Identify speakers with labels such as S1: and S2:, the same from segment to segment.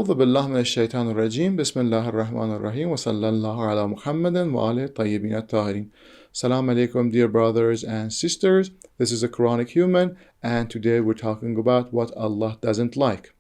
S1: أعوذ بالله من الشيطان الرجيم بسم الله الرحمن الرحيم وصلى الله على محمد وآله الطيبين الطاهرين. Salam Aleykum, dear brothers and sisters. This is a Quranic Human, and today we're talking about what Allah doesn't like.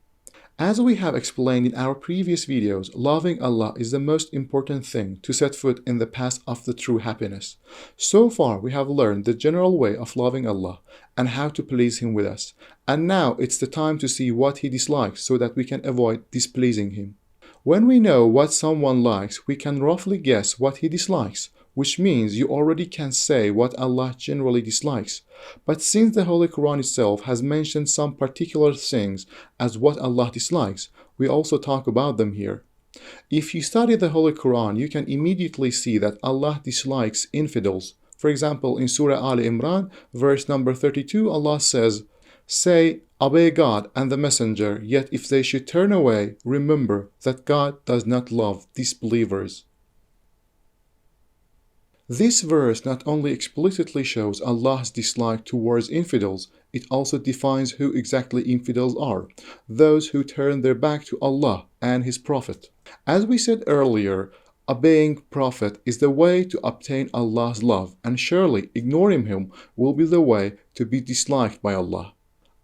S1: As we have explained in our previous videos, loving Allah is the most important thing to set foot in the path of the true happiness. So far, we have learned the general way of loving Allah and how to please Him with us. And now it's the time to see what He dislikes so that we can avoid displeasing Him. When we know what someone likes, we can roughly guess what he dislikes, which means you already can say what Allah generally dislikes. But since the Holy Quran itself has mentioned some particular things as what Allah dislikes, we also talk about them here. If you study the Holy Quran, you can immediately see that Allah dislikes infidels. For example, in Surah Al-Imran, verse number 32, Allah says, "Say, obey God and the Messenger, yet if they should turn away, remember that God does not love disbelievers." This verse not only explicitly shows Allah's dislike towards infidels, it also defines who exactly infidels are, those who turn their back to Allah and His Prophet. As we said earlier, obeying Prophet is the way to obtain Allah's love, and surely ignoring Him will be the way to be disliked by Allah.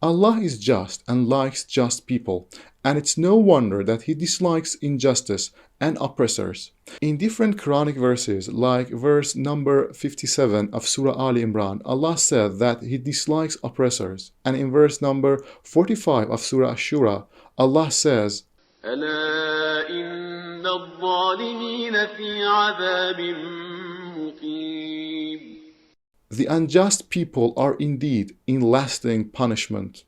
S1: Allah is just and likes just people, and it's no wonder that He dislikes injustice and oppressors. In different Quranic verses, like verse number 57 of Surah Al-Imran, Allah said that He dislikes oppressors, and in verse number 45 of Surah Shura, Allah says,
S2: ألا إن الظالمين في عذاب مقيم.
S1: The unjust people are indeed in lasting punishment.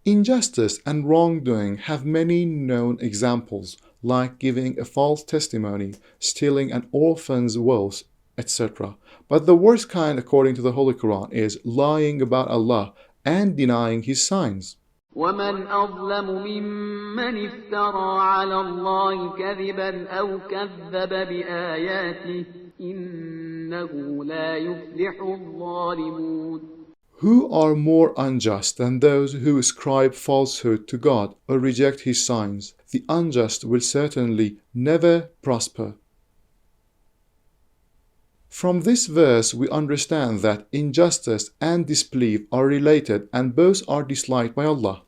S1: Injustice and wrongdoing have many known examples, like giving a false testimony, stealing an orphan's wealth, etc. But the worst kind, according to the Holy Quran, is lying about Allah and denying His signs.
S2: ومن أظلم ممن افترى على الله كذبا أو كذب بآياته إنه لا يفلح الظالمون.
S1: Who are more unjust than those who ascribe falsehood to God or reject His signs? The unjust will certainly never prosper. From this verse, we understand that injustice and disbelief are related and both are disliked by Allah.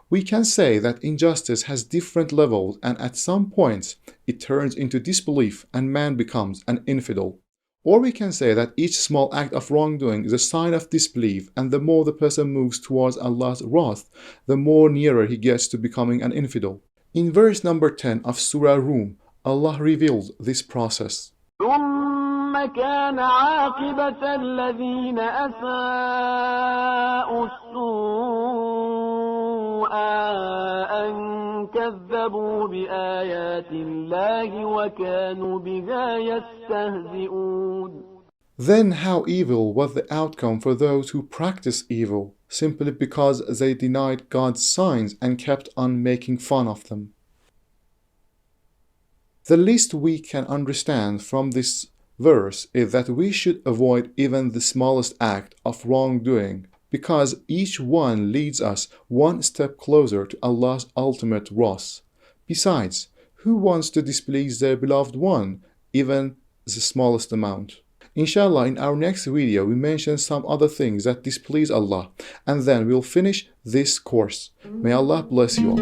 S1: We can say that injustice has different levels, and at some points it turns into disbelief and man becomes an infidel. Or we can say that each small act of wrongdoing is a sign of disbelief, and the more the person moves towards Allah's wrath, the more nearer he gets to becoming an infidel. In verse number 10 of Surah Rum, Allah reveals this process.
S2: ثم كان عاقبة الذين أساءوا السوء أن كذبوا بآيات الله وكانوا بها يستهزئون.
S1: Then how evil was the outcome for those who practice evil, simply because they denied God's signs and kept on making fun of them. The least we can understand from this verse is that we should avoid even the smallest act of wrongdoing, because each one leads us one step closer to Allah's ultimate wrath. Besides, who wants to displease their beloved one, even the smallest amount? Inshallah, in our next video, we mention some other things that displease Allah, and then we'll finish this course. May Allah bless you all.